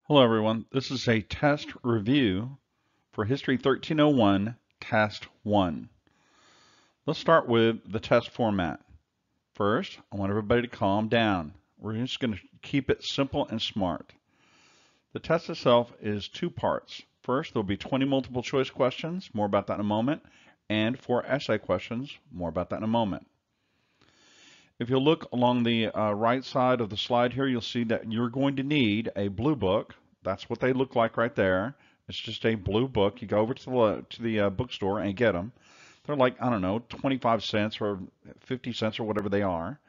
Hello everyone, this is a test review for History 1301, Test 1. Let's start with the test format. First, I want everybody to calm down. We're just going to keep it simple and smart. The test itself is two parts. First, there'll be 20 multiple choice questions, more about that in a moment, and 4 essay questions, more about that in a moment. If you look along the right side of the slide here, you'll see that you're going to need a blue book. That's what they look like right there. It's just a blue book. You go over to the bookstore and get them. They're like, I don't know, 25 cents or 50 cents or whatever they are.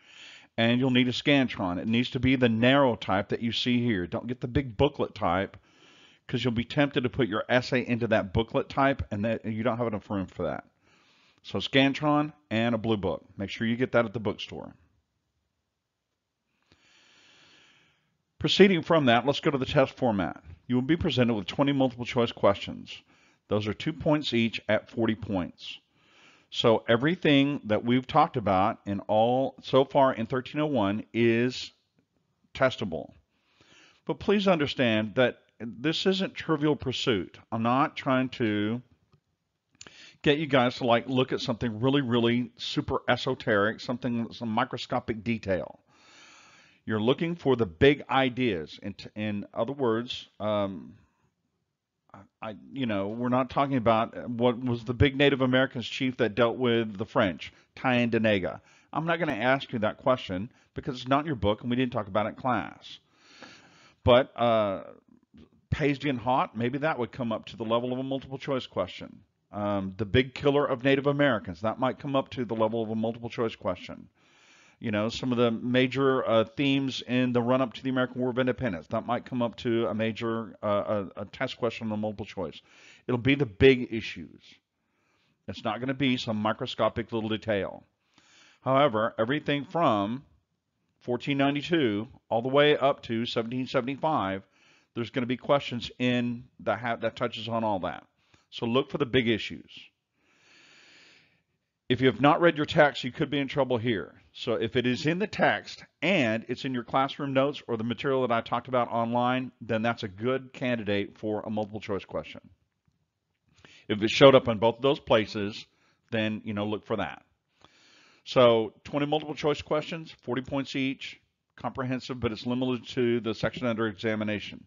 And you'll need a Scantron. It needs to be the narrow type that you see here. Don't get the big booklet type because you'll be tempted to put your essay into that booklet type and you don't have enough room for that. So Scantron and a blue book. Make sure you get that at the bookstore. Proceeding from that, let's go to the test format. You will be presented with 20 multiple choice questions. Those are 2 points each at 40 points. So everything that we've talked about in all so far in 1301 is testable. But please understand that this isn't Trivial Pursuit. I'm not trying to get you guys to look at something really super esoteric, some microscopic detail. You're looking for the big ideas. In other words, we're not talking about what was the big Native Americans chief that dealt with the French, Tynedinega. I'm not going to ask you that question because it's not in your book and we didn't talk about it in class. But Paisley and Haught, maybe that would come up to the level of a multiple choice question. The big killer of Native Americans, that might come up to the level of a multiple choice question. You know, some of the major themes in the run-up to the American War of Independence, that might come up to a major a test question on multiple choice. It'll be the big issues. It's not going to be some microscopic little detail. However, everything from 1492 all the way up to 1775, there's going to be questions in that touches on all that. So look for the big issues. If you have not read your text, you could be in trouble here. So if it is in the text and it's in your classroom notes or the material that I talked about online, then that's a good candidate for a multiple choice question. If it showed up in both of those places, then look for that. So 20 multiple choice questions, 40 points each, comprehensive, but it's limited to the section under examination.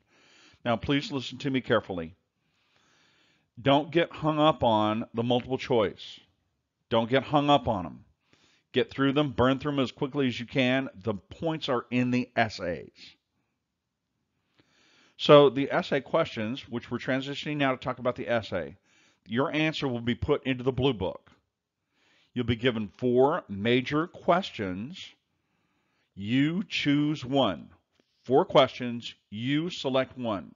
Now please listen to me carefully. Don't get hung up on the multiple choice. Don't get hung up on them. Get through them, burn through them as quickly as you can. The points are in the essays. So the essay questions, which we're transitioning now to talk about the essay, your answer will be put into the blue book. You'll be given 4 major questions. You choose one. 4 questions, you select one.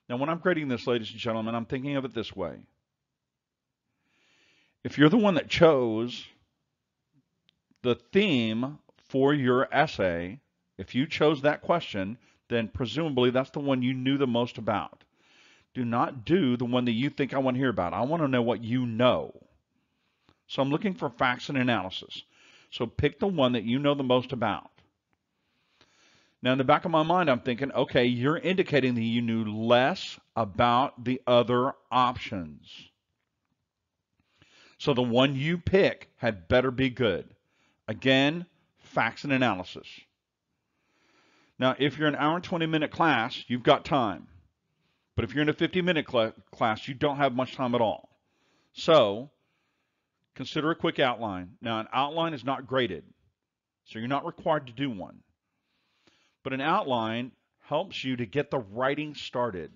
Now when I'm grading this, ladies and gentlemen, I'm thinking of it this way. If you're the one that chose the theme for your essay, if you chose that question, then presumably that's the one you knew the most about. Do not do the one that you think I want to hear about. I want to know what you know. So I'm looking for facts and analysis. So pick the one that you know the most about. Now in the back of my mind, I'm thinking, okay, you're indicating that you knew less about the other options. So the one you pick had better be good. Again, facts and analysis. Now, if you're an hour and 20-minute class, you've got time. But if you're in a 50-minute class, you don't have much time at all. So consider a quick outline. Now, an outline is not graded, so you're not required to do one. But an outline helps you to get the writing started.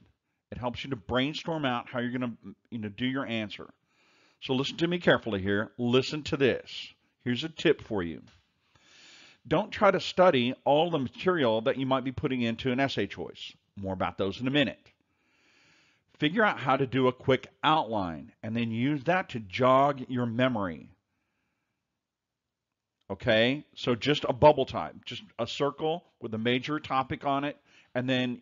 It helps you to brainstorm out how you're going to do your answer. So listen to me carefully here. Listen to this. Here's a tip for you. Don't try to study all the material that you might be putting into an essay choice. More about those in a minute. Figure out how to do a quick outline and then use that to jog your memory. Okay? So just a bubble type, just a circle with a major topic on it, and then,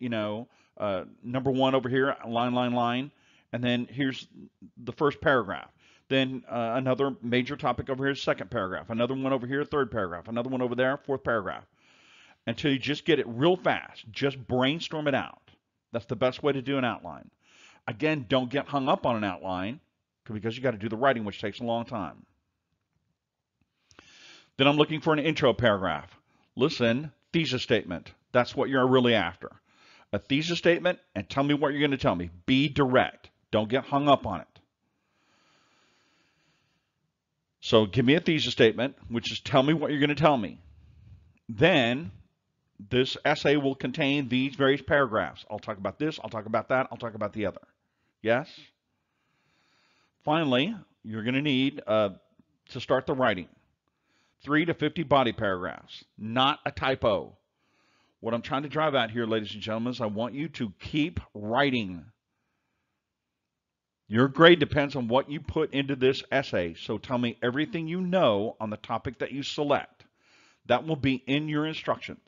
number 1 over here, line, and then here's the first paragraph. Then another major topic over here, second paragraph. Another one over here, third paragraph. Another one over there, fourth paragraph. until you just get it real fast. Just brainstorm it out. That's the best way to do an outline. Again, don't get hung up on an outline because you got to do the writing, which takes a long time. Then I'm looking for an intro paragraph. Listen, thesis statement. That's what you're really after. A thesis statement, and tell me what you're going to tell me. Be direct. Don't get hung up on it. So give me a thesis statement, which is tell me what you're going to tell me. Then this essay will contain these various paragraphs. I'll talk about this, I'll talk about that, I'll talk about the other. Yes? Finally, you're going to need to start the writing. 3 to 50 body paragraphs, not a typo. What I'm trying to drive at here, ladies and gentlemen, is I want you to keep writing. Your grade depends on what you put into this essay, so tell me everything you know on the topic that you select. That will be in your instructions.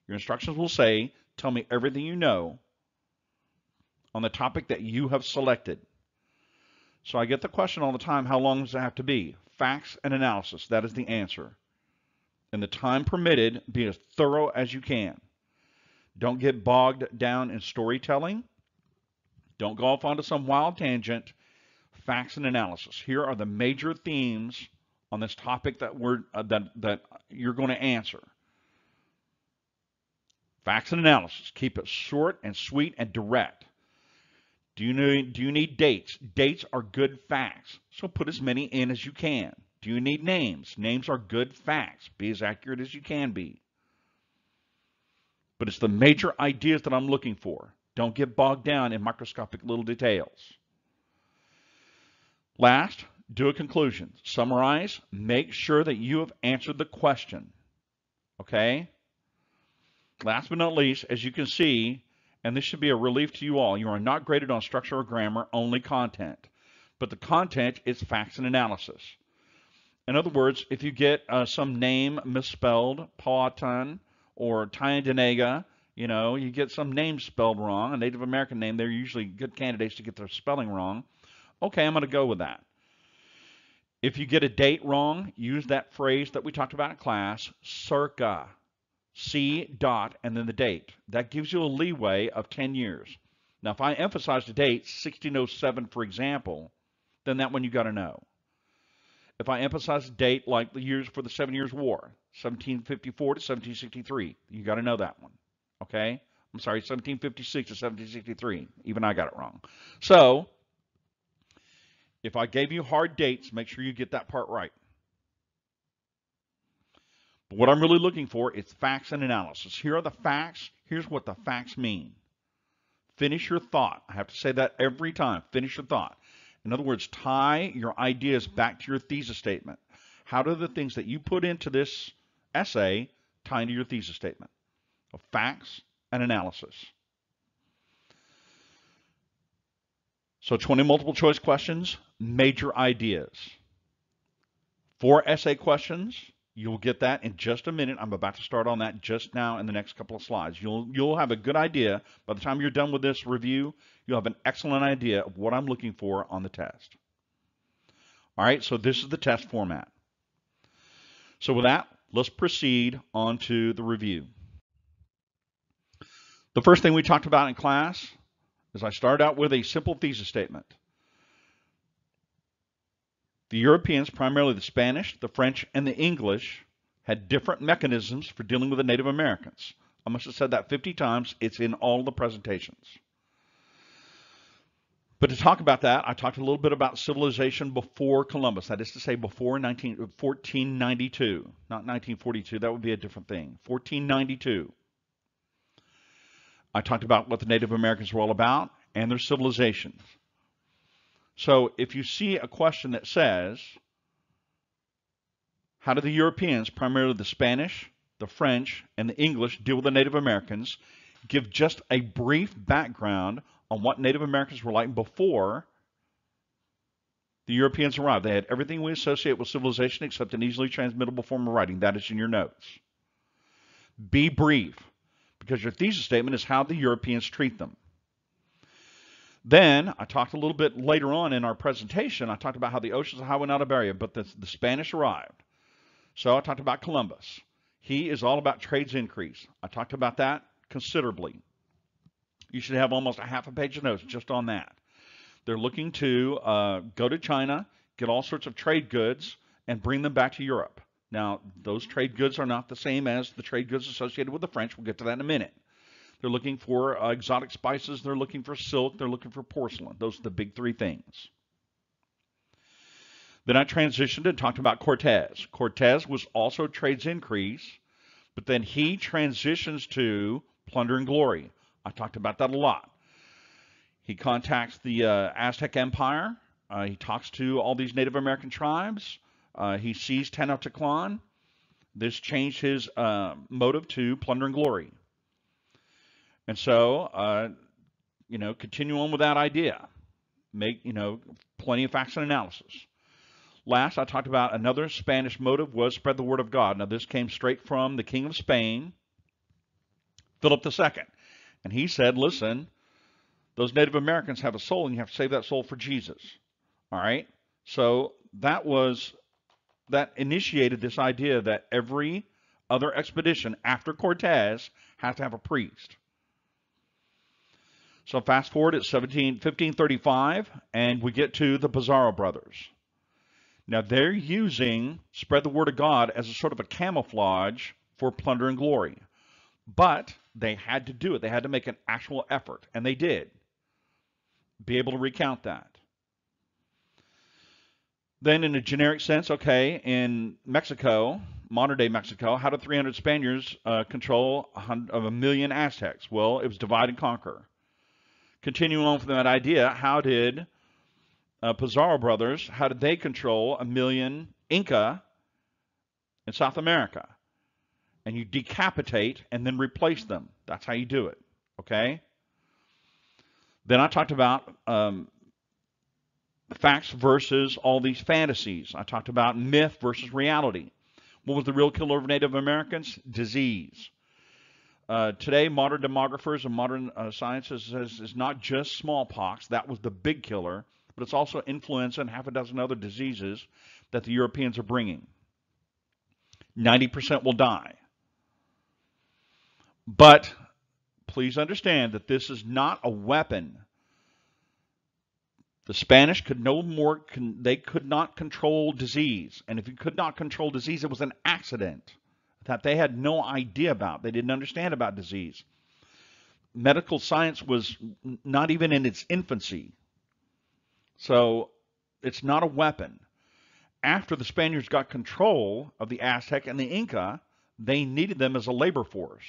Your instructions will say, tell me everything you know on the topic that you have selected. So I get the question all the time, how long does it have to be? Facts and analysis, that is the answer. In the time permitted, be as thorough as you can. Don't get bogged down in storytelling. Don't go off onto some wild tangent. Facts and analysis. Here are the major themes on this topic that you're going to answer. Facts and analysis. Keep it short and sweet and direct. Do you need dates? Dates are good facts, so put as many in as you can. Do you need names? Names are good facts. Be as accurate as you can be. But it's the major ideas that I'm looking for. Don't get bogged down in microscopic little details. Last, do a conclusion. Summarize. Make sure that you have answered the question. Okay? Last but not least, as you can see, and this should be a relief to you all, you are not graded on structure or grammar, only content. But the content is facts and analysis. In other words, if you get some name misspelled, Powhatan or Tyendinaga, you get some name spelled wrong, a Native American name, they're usually good candidates to get their spelling wrong. Okay, I'm going to go with that. If you get a date wrong, use that phrase that we talked about in class, circa. C dot and then the date. That gives you a leeway of 10 years. Now, if I emphasize the date, 1607, for example, then that one you got to know. If I emphasize the date like the years for the 7 Years' War, 1754 to 1763, you got to know that one. Okay? I'm sorry, 1756 to 1763. Even I got it wrong. So, if I gave you hard dates, make sure you get that part right. But what I'm really looking for is facts and analysis. Here are the facts. Here's what the facts mean. Finish your thought. I have to say that every time. Finish your thought. In other words, tie your ideas back to your thesis statement. How do the things that you put into this essay tie into your thesis statement? Of facts and analysis. So 20 multiple choice questions, major ideas. 4 essay questions. You'll get that in just a minute. I'm about to start on that just now in the next couple of slides. You'll have a good idea. By the time you're done with this review, you'll have an excellent idea of what I'm looking for on the test. All right, so this is the test format. So with that, let's proceed on to the review. The first thing we talked about in class is I started out with a simple thesis statement. The Europeans, primarily the Spanish, the French, and the English, had different mechanisms for dealing with the Native Americans. I must have said that 50 times. It's in all the presentations. But to talk about that, I talked a little bit about civilization before Columbus. That is to say, before 1492. Not 1942. That would be a different thing. 1492. I talked about what the Native Americans were all about and their civilizations. So if you see a question that says, how did the Europeans, primarily the Spanish, the French, and the English, deal with the Native Americans? Give just a brief background on what Native Americans were like before the Europeans arrived. They had everything we associate with civilization except an easily transmittable form of writing. That is in your notes. Be brief, because your thesis statement is how the Europeans treat them. Then, I talked a little bit later on in our presentation, I talked about how the oceans are highway not a barrier, but the Spanish arrived. So I talked about Columbus. He is all about trade's increase. I talked about that considerably. You should have almost a half a page of notes just on that. They're looking to go to China, get all sorts of trade goods, and bring them back to Europe. Now, those trade goods are not the same as the trade goods associated with the French. We'll get to that in a minute. They're looking for exotic spices. They're looking for silk. They're looking for porcelain. Those are the big three things. Then I transitioned and talked about Cortez. Cortez was also trade's increase, but then he transitions to plunder and glory. I talked about that a lot. He contacts the Aztec Empire. He talks to all these Native American tribes. He sees Tenochtitlan. This changed his motive to plunder and glory. And so, continue on with that idea. Make, plenty of facts and analysis. Last, I talked about another Spanish motive was spread the word of God. Now, this came straight from the King of Spain, Philip II. And he said, listen, those Native Americans have a soul, and you have to save that soul for Jesus. All right? So that initiated this idea that every other expedition after Cortez has to have a priest. So fast forward at 1535, and we get to the Pizarro brothers. Now, they're using spread the word of God as a sort of a camouflage for plunder and glory. But they had to do it. They had to make an actual effort, and they did. Be able to recount that. Then in a generic sense, okay, in Mexico, modern-day Mexico, how did 300 Spaniards control 1 million Aztecs? Well, it was divide and conquer. Continuing on from that idea, how did Pizarro brothers, how did they control 1 million Inca in South America? And you decapitate and then replace them. That's how you do it, okay? Then I talked about facts versus all these fantasies. I talked about myth versus reality. What was the real killer of Native Americans? Disease. Today, modern demographers and modern sciences says it's not just smallpox. That was the big killer, but it's also influenza and half a dozen other diseases that the Europeans are bringing. 90% will die. But please understand that this is not a weapon. The Spanish could no more, they could not control disease. And if you could not control disease, it was an accident that they had no idea about. They didn't understand about disease. Medical science was not even in its infancy. So it's not a weapon. After the Spaniards got control of the Aztec and the Inca, they needed them as a labor force.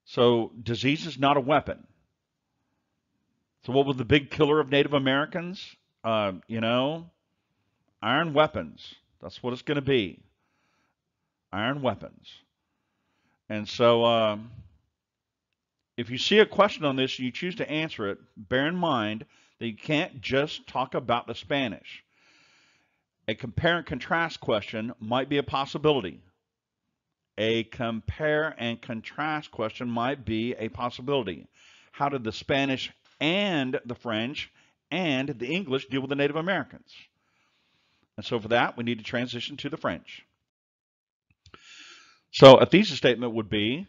So disease is not a weapon. So what was the big killer of Native Americans? Iron weapons. That's what it's going to be. Iron weapons. And so if you see a question on this and you choose to answer it, bear in mind that you can't just talk about the Spanish. A compare and contrast question might be a possibility. A compare and contrast question might be a possibility. How did the Spanish and the French and the English deal with the Native Americans? And so for that, we need to transition to the French. So a thesis statement would be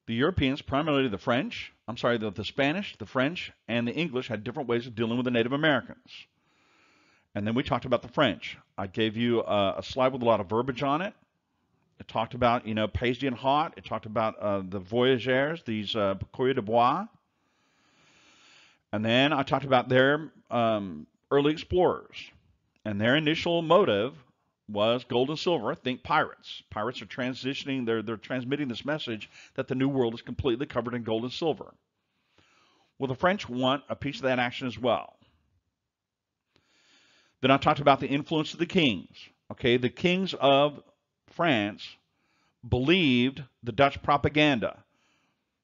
the Europeans, primarily the Spanish, the French, and the English had different ways of dealing with the Native Americans. And then we talked about the French. I gave you a slide with a lot of verbiage on it. It talked about, pasty and hot. It talked about the voyageurs, these coureurs de bois. And then I talked about their early explorers. And their initial motive was gold and silver. Think pirates. Pirates are transitioning, they're transmitting this message that the New World is completely covered in gold and silver. Well, the French want a piece of that action as well. Then I talked about the influence of the kings. Okay, the kings of France believed the Dutch propaganda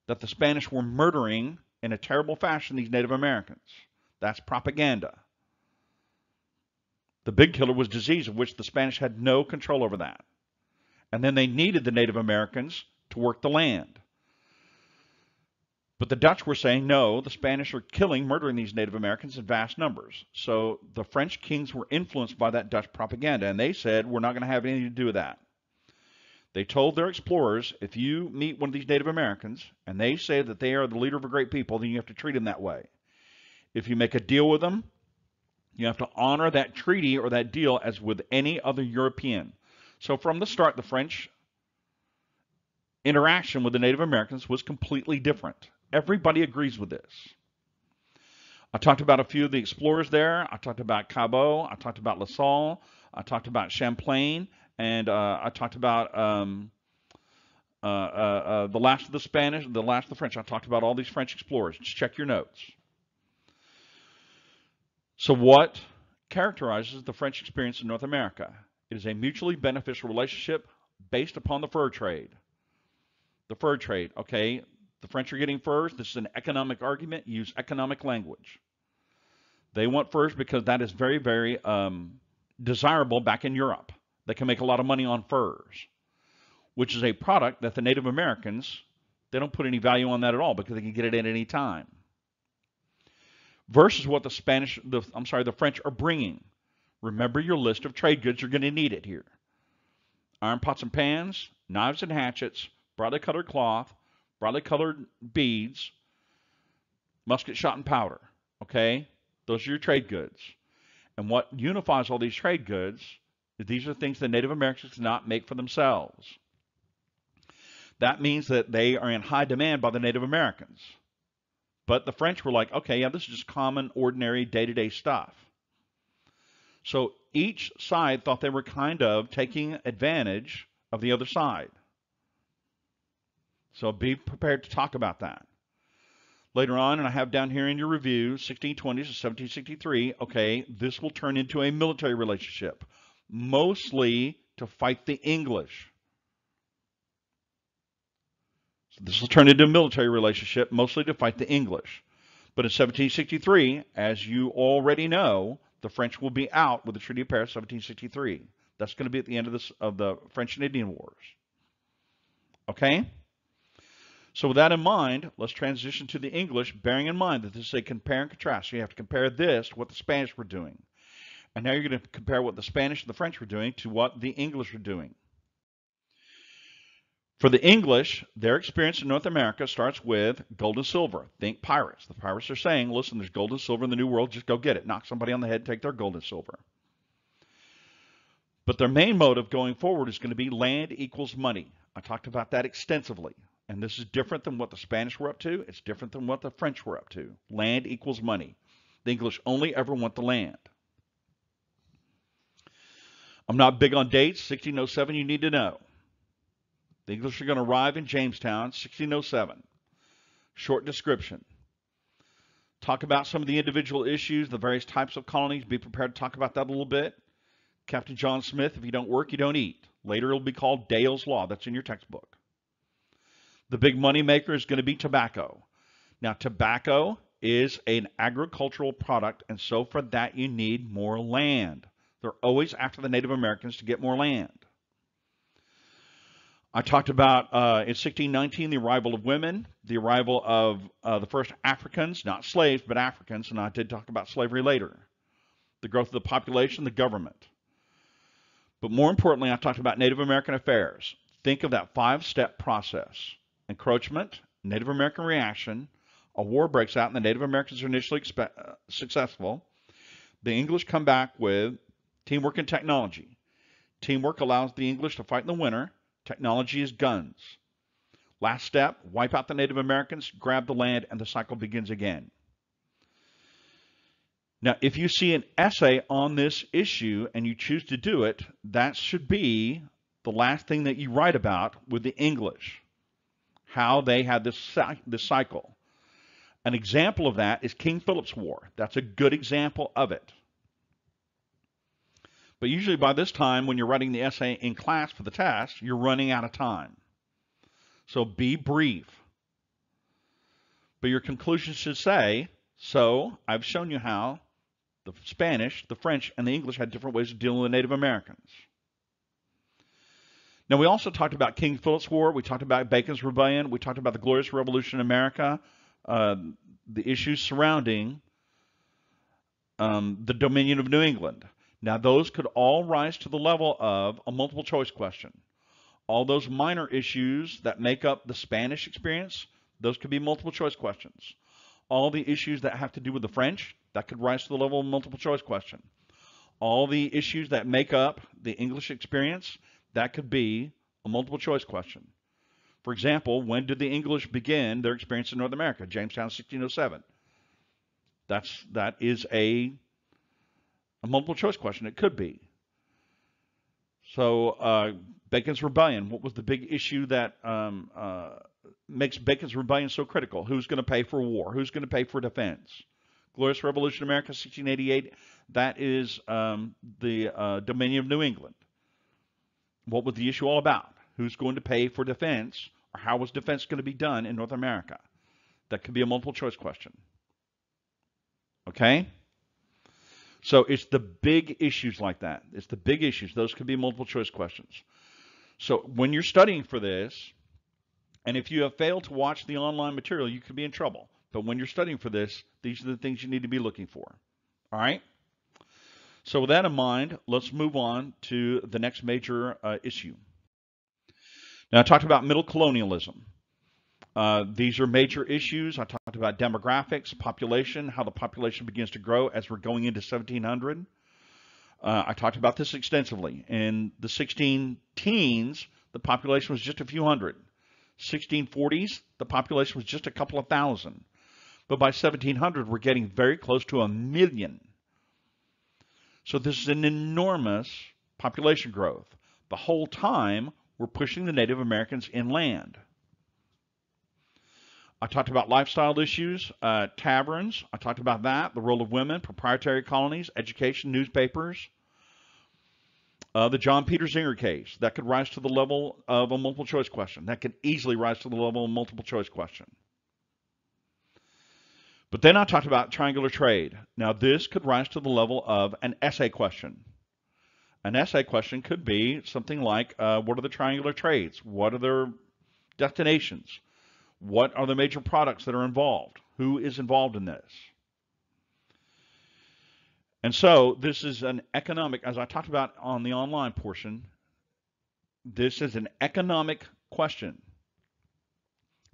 that the Spanish were murdering in a terrible fashion these Native Americans. That's propaganda. The big killer was disease, of which the Spanish had no control over that. And then they needed the Native Americans to work the land. But the Dutch were saying, no, the Spanish are murdering these Native Americans in vast numbers. So the French kings were influenced by that Dutch propaganda, and they said, we're not going to have anything to do with that. They told their explorers, if you meet one of these Native Americans and they say that they are the leader of a great people, then you have to treat them that way. If you make a deal with them, you have to honor that treaty or that deal as with any other European. So from the start, the French interaction with the Native Americans was completely different. Everybody agrees with this. I talked about a few of the explorers there. I talked about Cabot. I talked about La Salle. I talked about Champlain. And I talked about the last of the Spanish, the last of the French. I talked about all these French explorers. Just check your notes. So what characterizes the French experience in North America? It is a mutually beneficial relationship based upon the fur trade. The fur trade, okay? The French are getting furs. This is an economic argument. Use economic language. They want furs because that is very, very desirable back in Europe. They can make a lot of money on furs, which is a product that the Native Americans, they don't put any value on that at all because they can get it at any time. Versus what the French are bringing. Remember your list of trade goods. You're going to need it here. Iron pots and pans, knives and hatchets, brightly colored cloth, brightly colored beads, musket shot and powder. Okay? Those are your trade goods. And what unifies all these trade goods is these are things that Native Americans cannot make for themselves. That means that they are in high demand by the Native Americans. But the French were like, okay, yeah, this is just common, ordinary, day-to-day stuff. So each side thought they were kind of taking advantage of the other side. So be prepared to talk about that. Later on, and I have down here in your review, 1620s to 1763, okay, this will turn into a military relationship, mostly to fight the English. So this will turn into a military relationship, mostly to fight the English. But in 1763, as you already know, the French will be out with the Treaty of Paris, 1763. That's going to be at the end of the French and Indian Wars. Okay? So with that in mind, let's transition to the English, bearing in mind that this is a compare and contrast. So you have to compare this to what the Spanish were doing. And now you're going to compare what the Spanish and the French were doing to what the English were doing. For the English, their experience in North America starts with gold and silver. Think pirates. The pirates are saying, listen, there's gold and silver in the New World. Just go get it. Knock somebody on the head, take their gold and silver. But their main motive going forward is going to be land equals money. I talked about that extensively. And this is different than what the Spanish were up to. It's different than what the French were up to. Land equals money. The English only ever want the land. I'm not big on dates. 1607 you need to know. The English are going to arrive in Jamestown, 1607. Short description. Talk about some of the individual issues, the various types of colonies. Be prepared to talk about that a little bit. Captain John Smith, if you don't work, you don't eat. Later it'll be called Dale's Law. That's in your textbook. The big money maker is going to be tobacco. Now, tobacco is an agricultural product, and so for that you need more land. They're always after the Native Americans to get more land. I talked about in 1619 the arrival of women, the arrival of the first Africans, not slaves, but Africans, and I did talk about slavery later. The growth of the population, the government. But more importantly, I talked about Native American affairs. Think of that 5-step process. Encroachment, Native American reaction, a war breaks out and the Native Americans are initially successful. The English come back with teamwork and technology. Teamwork allows the English to fight in the winter. Technology is guns. Last step, wipe out the Native Americans, grab the land, and the cycle begins again. Now, if you see an essay on this issue and you choose to do it, that should be the last thing that you write about with the English. How they had this cycle. An example of that is King Philip's War. That's a good example of it. But usually by this time, when you're writing the essay in class for the test, you're running out of time. So be brief. But your conclusion should say, so I've shown you how the Spanish, the French, and the English had different ways of dealing with Native Americans. Now, we also talked about King Philip's War. We talked about Bacon's Rebellion. We talked about the Glorious Revolution in America, the issues surrounding the Dominion of New England. Now, those could all rise to the level of a multiple choice question. All those minor issues that make up the Spanish experience, those could be multiple choice questions. All the issues that have to do with the French, that could rise to the level of multiple choice question. All the issues that make up the English experience, that could be a multiple choice question. For example, when did the English begin their experience in North America? Jamestown, 1607. That is a multiple choice question. It could be. So Bacon's Rebellion, what was the big issue that makes Bacon's Rebellion so critical? Who's going to pay for war? Who's going to pay for defense? Glorious Revolution America, 1688, that is the Dominion of New England. What was the issue all about? Who's going to pay for defense, or how was defense going to be done in North America? That could be a multiple choice question. Okay? So it's the big issues like that. It's the big issues. Those could be multiple choice questions. So when you're studying for this, and if you have failed to watch the online material, you could be in trouble. But when you're studying for this, these are the things you need to be looking for. All right? So with that in mind, let's move on to the next major issue. Now, I talked about middle colonialism. These are major issues. I talked about demographics, population, how the population begins to grow as we're going into 1700. I talked about this extensively. In the 16 teens, the population was just a few hundred. 1640s, the population was just a couple of thousand. But by 1700, we're getting very close to 1 million. So this is an enormous population growth. The whole time, we're pushing the Native Americans inland. I talked about lifestyle issues, taverns. I talked about that, the role of women, proprietary colonies, education, newspapers. The John Peter Zenger case, that could rise to the level of a multiple choice question. That could easily rise to the level of a multiple choice question. But then I talked about triangular trade. Now this could rise to the level of an essay question. An essay question could be something like, what are the triangular trades? What are their destinations? What are the major products that are involved? Who is involved in this? And so this is an economic, as I talked about on the online portion, this is an economic question.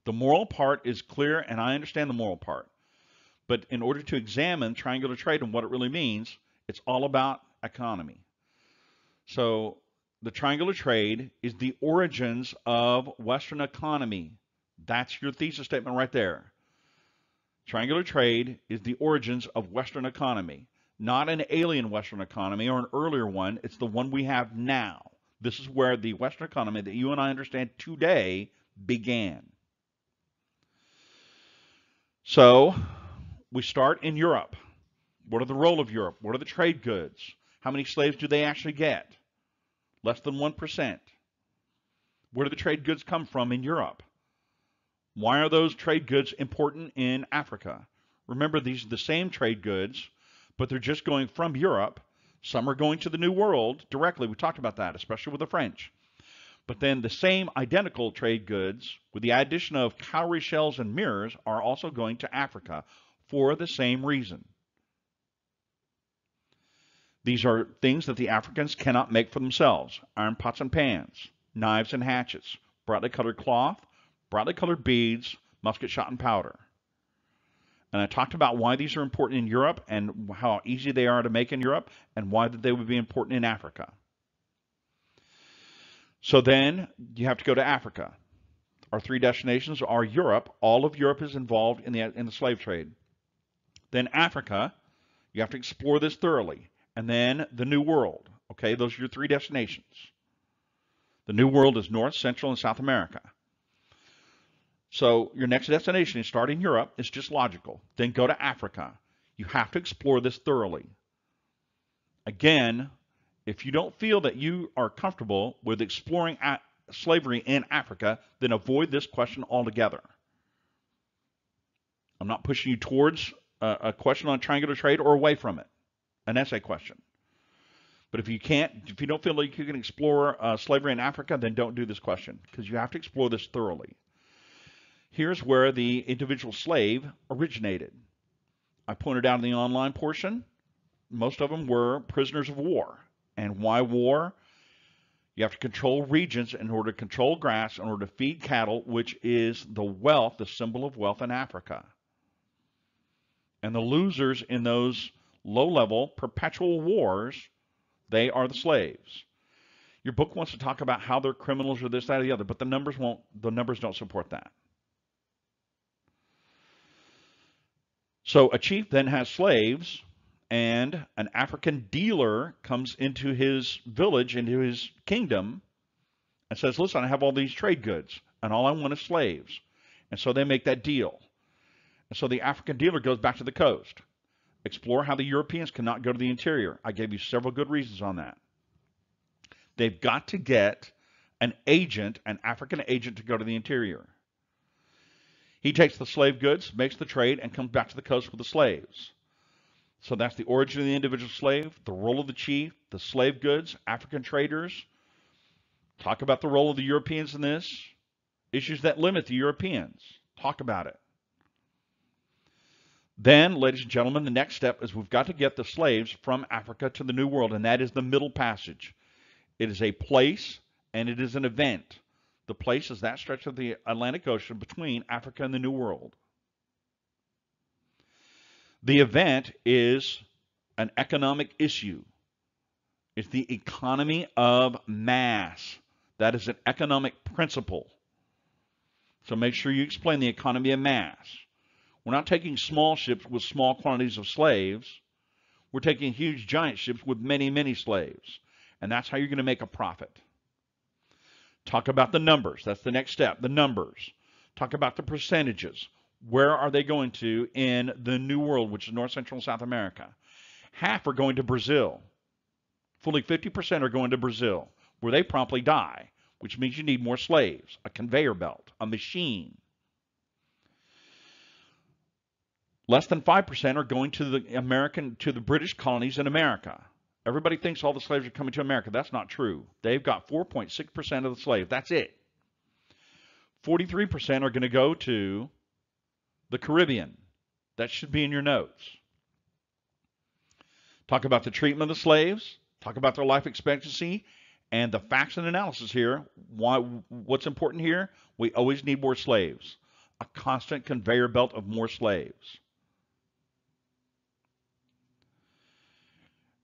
The moral part is clear, and I understand the moral part. But in order to examine triangular trade and what it really means, it's all about economy. So the triangular trade is the origins of Western economy. That's your thesis statement right there. Triangular trade is the origins of Western economy, not an alien Western economy or an earlier one. It's the one we have now. This is where the Western economy that you and I understand today began. So we start in Europe. What are the role of Europe? What are the trade goods? How many slaves do they actually get? Less than 1%. Where do the trade goods come from in Europe? Why are those trade goods important in Africa? Remember, these are the same trade goods, but they're just going from Europe. Some are going to the New World directly. We talked about that, especially with the French. But then the same identical trade goods, with the addition of cowrie shells and mirrors, are also going to Africa for the same reason. These are things that the Africans cannot make for themselves. Iron pots and pans, knives and hatchets, brightly colored cloth, brightly colored beads, musket shot and powder. And I talked about why these are important in Europe and how easy they are to make in Europe and why they would be important in Africa. So then you have to go to Africa. Our three destinations are Europe. All of Europe is involved in the slave trade. Then Africa, you have to explore this thoroughly. And then the New World. Okay, those are your three destinations. The New World is North, Central, and South America. So your next destination is start in Europe. It's just logical. Then go to Africa. You have to explore this thoroughly. Again, if you don't feel that you are comfortable with exploring slavery in Africa, then avoid this question altogether. I'm not pushing you towards a question on triangular trade or away from it, an essay question. But if you don't feel like you can explore slavery in Africa, then don't do this question, because you have to explore this thoroughly. Here's where the individual slave originated. I pointed out in the online portion, most of them were prisoners of war. And why war? You have to control regions in order to control grass, in order to feed cattle, which is the wealth, the symbol of wealth in Africa. And the losers in those low-level perpetual wars, they are the slaves. Your book wants to talk about how they're criminals or this, that, or the other, but the numbers won't. The numbers don't support that. So a chief then has slaves, and an African dealer comes into his village, into his kingdom, and says, listen, I have all these trade goods, and all I want is slaves. And so they make that deal. And so the African dealer goes back to the coast. Explore how the Europeans cannot go to the interior. I gave you several good reasons on that. They've got to get an agent, an African agent, to go to the interior. He takes the slave goods, makes the trade, and comes back to the coast with the slaves. So that's the origin of the individual slave, the role of the chief, the slave goods, African traders. Talk about the role of the Europeans in this. Issues that limit the Europeans. Talk about it. Then, ladies and gentlemen, the next step is we've got to get the slaves from Africa to the New World, and that is the Middle Passage. It is a place, and it is an event. The place is that stretch of the Atlantic Ocean between Africa and the New World. The event is an economic issue. It's the economy of mass. That is an economic principle. So make sure you explain the economy of mass. We're not taking small ships with small quantities of slaves. We're taking huge giant ships with many, many slaves. And that's how you're going to make a profit. Talk about the numbers. That's the next step, the numbers. Talk about the percentages. Where are they going to in the New World, which is North, Central, and South America? Half are going to Brazil. Fully 50% are going to Brazil, where they promptly die, which means you need more slaves, a conveyor belt, a machine. Less than 5% are going to the British colonies in America. Everybody thinks all the slaves are coming to America. That's not true. They've got 4.6% of the slaves. That's it. 43% are going to go to the Caribbean. That should be in your notes. Talk about the treatment of the slaves. Talk about their life expectancy. And the facts and analysis here. What's important here? We always need more slaves. A constant conveyor belt of more slaves.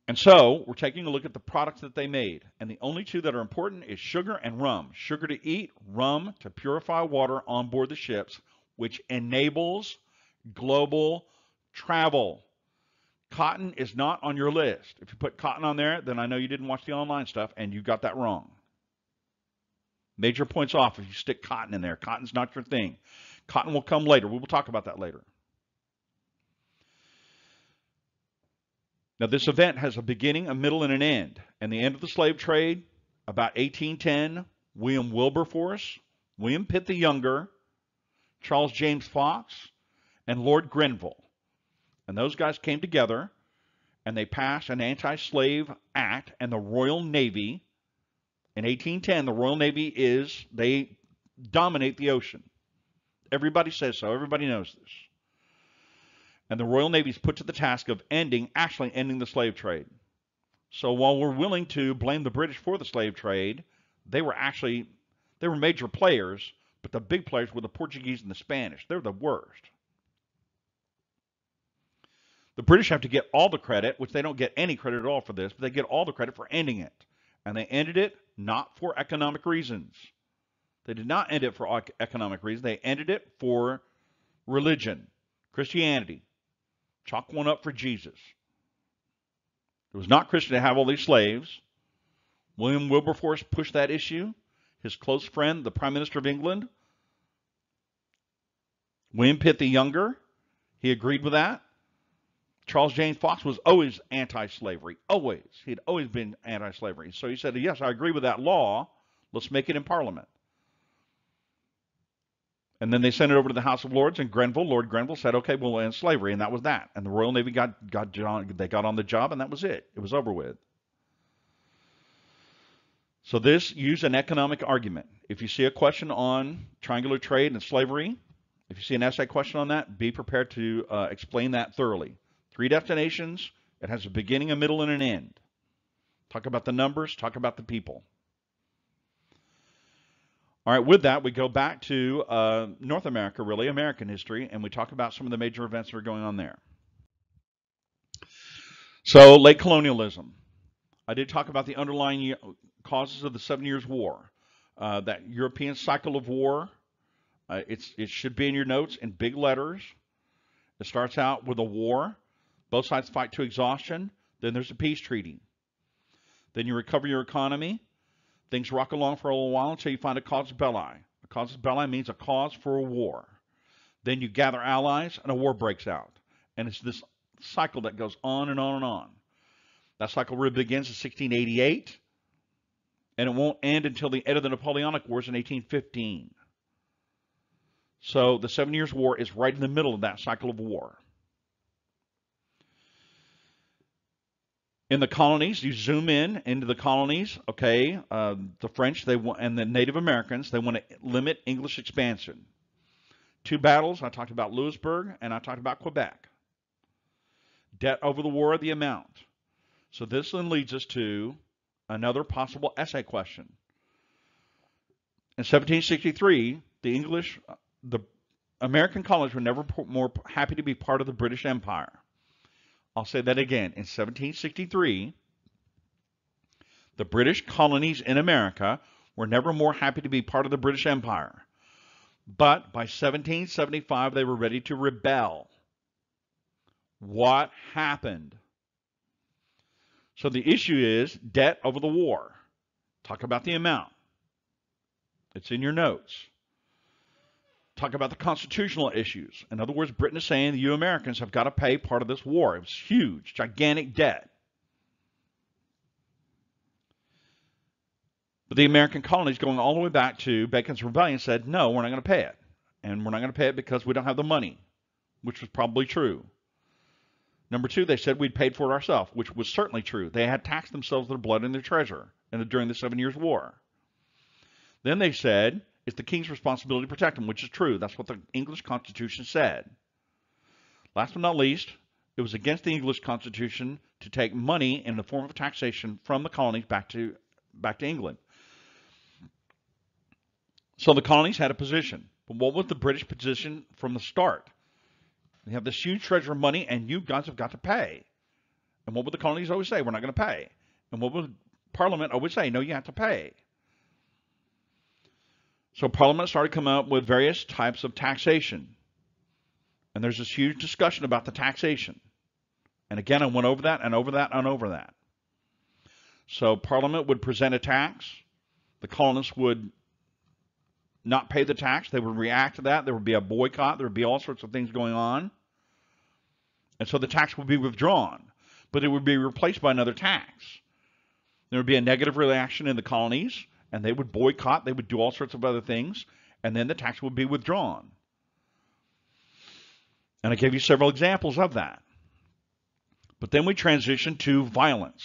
And so we're taking a look at the products that they made. And the only two that are important is sugar and rum. Sugar to eat, rum to purify water on board the ships, which enables global travel. Cotton is not on your list. If you put cotton on there, then I know you didn't watch the online stuff and you got that wrong. Major points off if you stick cotton in there. Cotton's not your thing. Cotton will come later. We will talk about that later. Now, this event has a beginning, a middle, and an end. And the end of the slave trade, about 1810, William Wilberforce, William Pitt the Younger, Charles James Fox, and Lord Grenville. And those guys came together, and they passed an anti-slave act, and the Royal Navy, in 1810, the Royal Navy they dominate the ocean. Everybody says so. Everybody knows this. And the Royal Navy is put to the task of actually ending the slave trade. So while we're willing to blame the British for the slave trade, they were major players, but the big players were the Portuguese and the Spanish. They're the worst. The British have to get all the credit, which they don't get any credit at all for this, but they get all the credit for ending it. And they ended it not for economic reasons. They did not end it for economic reasons. They ended it for religion, Christianity. Chalk one up for Jesus. It was not Christian to have all these slaves. William Wilberforce pushed that issue. His close friend, the Prime Minister of England, William Pitt the Younger, he agreed with that. Charles James Fox was always anti-slavery. Always. He'd always been anti-slavery. So he said, yes, I agree with that law. Let's make it in Parliament. And then they sent it over to the House of Lords, and Lord Grenville said, okay, we'll end slavery, and that was that. And the Royal Navy got on the job, and that was it. It was over with. So this used an economic argument. If you see a question on triangular trade and slavery, if you see an essay question on that, be prepared to explain that thoroughly. 3 destinations. It has a beginning, a middle, and an end. Talk about the numbers. Talk about the people. All right, with that, we go back to North America, really, American history, and we talk about some of the major events that are going on there. So, late colonialism. I did talk about the underlying causes of the 7 Years' War. That European cycle of war, it should be in your notes in big letters. It starts out with a war. Both sides fight to exhaustion. Then there's a peace treaty. Then you recover your economy. Things rock along for a little while until you find a casus belli. A casus belli means a cause for a war. Then you gather allies and a war breaks out. And it's this cycle that goes on and on and on. That cycle really begins in 1688, and it won't end until the end of the Napoleonic Wars in 1815. So the 7 Years' War is right in the middle of that cycle of war. In the colonies, you zoom in into the colonies, okay, the French and the Native Americans, they want to limit English expansion. 2 battles, I talked about Louisbourg and I talked about Quebec. Debt over the war, the amount. So this then leads us to another possible essay question. In 1763, the American colonies were never more happy to be part of the British Empire. I'll say that again. In 1763, the British colonies in America were never more happy to be part of the British Empire. But by 1775, they were ready to rebel. What happened? So the issue is debt over the war. Talk about the amount. It's in your notes. Talk about the constitutional issues. In other words, Britain is saying you Americans have got to pay part of this war. It was huge, gigantic debt. But the American colonies, going all the way back to Bacon's Rebellion, said, no, we're not going to pay it. And we're not going to pay it because we don't have the money, which was probably true. Number 2, they said we'd paid for it ourselves, which was certainly true. They had taxed themselves their blood and their treasure during the 7 Years' War. Then they said it's the king's responsibility to protect them, which is true. That's what the English Constitution said. Last but not least, it was against the English Constitution to take money in the form of taxation from the colonies back to England. So the colonies had a position. But what was the British position from the start? They have this huge treasure of money, and you guys have got to pay. And what would the colonies always say? We're not going to pay. And what would Parliament always say? No, you have to pay. So Parliament started coming up with various types of taxation. And there's this huge discussion about the taxation. And again, I went over that and over that and over that. So Parliament would present a tax. The colonists would not pay the tax. They would react to that. There would be a boycott. There would be all sorts of things going on. And so the tax would be withdrawn. But it would be replaced by another tax. There would be a negative reaction in the colonies, and they would boycott. They would do all sorts of other things, and then the tax would be withdrawn. And I gave you several examples of that. But then we transitioned to violence.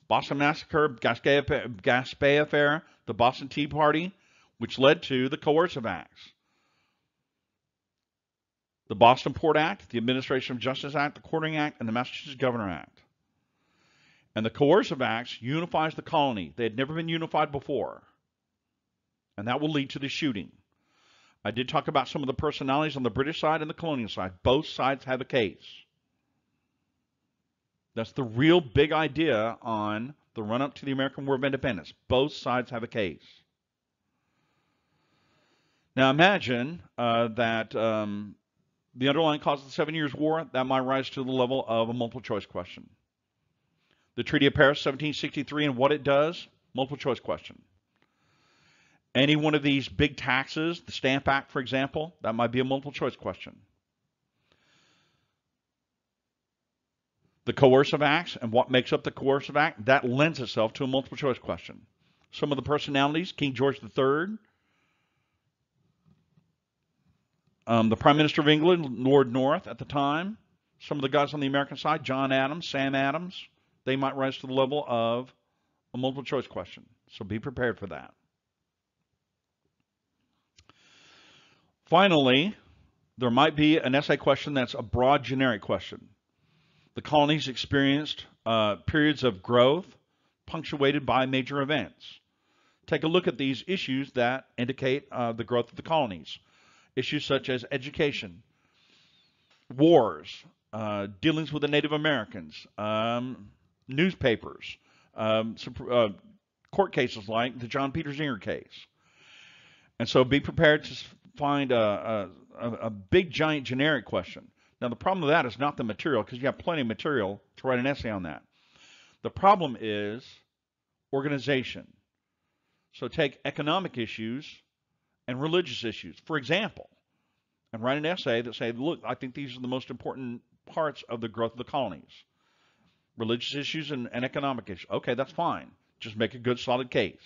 Boston Massacre, Gaspé Affair, the Boston Tea Party, which led to the Coercive Acts. The Boston Port Act, the Administration of Justice Act, the Quartering Act, and the Massachusetts Governor Act. And the Coercive Acts unifies the colony. They had never been unified before. And that will lead to the shooting. I did talk about some of the personalities on the British side and the colonial side. Both sides have a case. That's the real big idea on the run-up to the American War of Independence. Both sides have a case. Now imagine that the underlying cause of the 7 Years' War, that might rise to the level of a multiple choice question. The Treaty of Paris, 1763, and what it does, multiple choice question. Any one of these big taxes, the Stamp Act, for example, that might be a multiple choice question. The Coercive Acts and what makes up the Coercive Act, that lends itself to a multiple choice question. Some of the personalities, King George III, the Prime Minister of England, Lord North at the time, some of the guys on the American side, John Adams, Sam Adams, they might rise to the level of a multiple choice question. So be prepared for that. Finally, there might be an essay question that's a broad, generic question. The colonies experienced periods of growth punctuated by major events. Take a look at these issues that indicate the growth of the colonies. Issues such as education, wars, dealings with the Native Americans, newspapers, court cases like the John Peter Zinger case. And so be prepared to find a big, giant, generic question. Now, the problem with that is not the material, because you have plenty of material to write an essay on that. The problem is organization. So take economic issues and religious issues, for example, and write an essay that say, look, I think these are the most important parts of the growth of the colonies. Religious issues and economic issues. Okay, that's fine. Just make a good, solid case.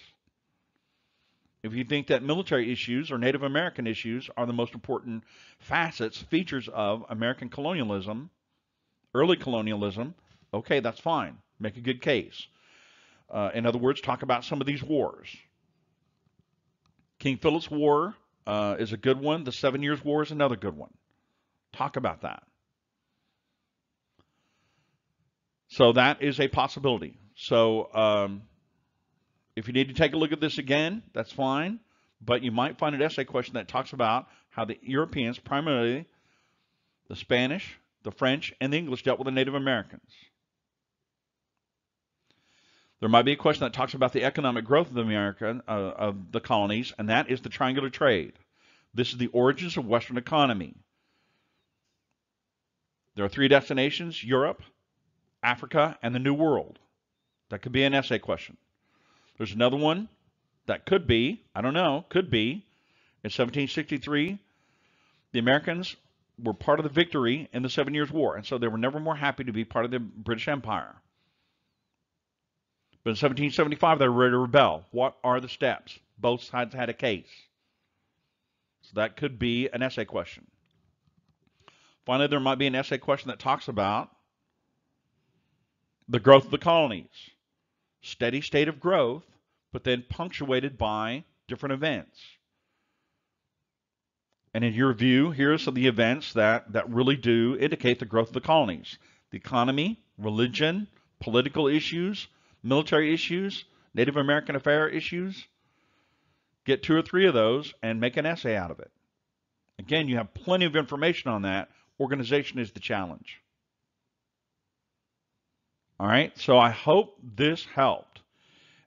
If you think that military issues or Native American issues are the most important facets, features of American colonialism, early colonialism, okay, that's fine. Make a good case. In other words, talk about some of these wars. King Philip's War is a good one. The 7 Years' War is another good one. Talk about that. So that is a possibility. So if you need to take a look at this again, that's fine. But you might find an essay question that talks about how the Europeans, primarily the Spanish, the French, and the English, dealt with the Native Americans. There might be a question that talks about the economic growth of the colonies, and that is the triangular trade. This is the origins of Western economy. There are 3 destinations: Europe, Africa, and the New World. That could be an essay question. There's another one that could be, I don't know, could be, in 1763, the Americans were part of the victory in the 7 Years' War, and so they were never more happy to be part of the British Empire. But in 1775, they were ready to rebel. What are the steps? Both sides had a case. So that could be an essay question. Finally, there might be an essay question that talks about the growth of the colonies. Steady state of growth, but then punctuated by different events. And in your view, here are some of the events that really do indicate the growth of the colonies. The economy, religion, political issues, military issues, Native American affair issues. Get 2 or 3 of those and make an essay out of it. Again, you have plenty of information on that. Organization is the challenge. All right, so I hope this helped.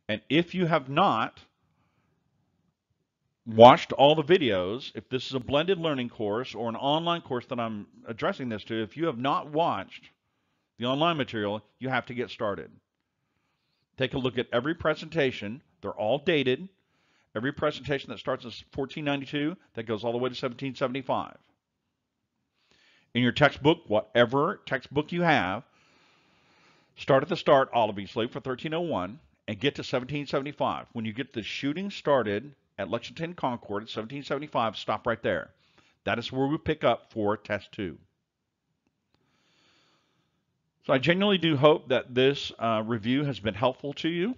And if you have not watched all the videos, if this is a blended learning course or an online course that I'm addressing this to, if you have not watched the online material, you have to get started. Take a look at every presentation. They're all dated. Every presentation that starts in 1492 that goes all the way to 1775. In your textbook, whatever textbook you have, start at the start, obviously, for 1301, and get to 1775. When you get the shooting started at Lexington Concord at 1775, stop right there. That is where we pick up for Test 2. So I genuinely do hope that this review has been helpful to you.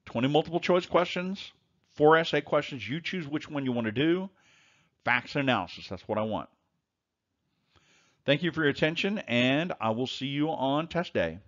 20 multiple choice questions, 4 essay questions. You choose which one you want to do. Facts and analysis, that's what I want. Thank you for your attention, and I will see you on test day.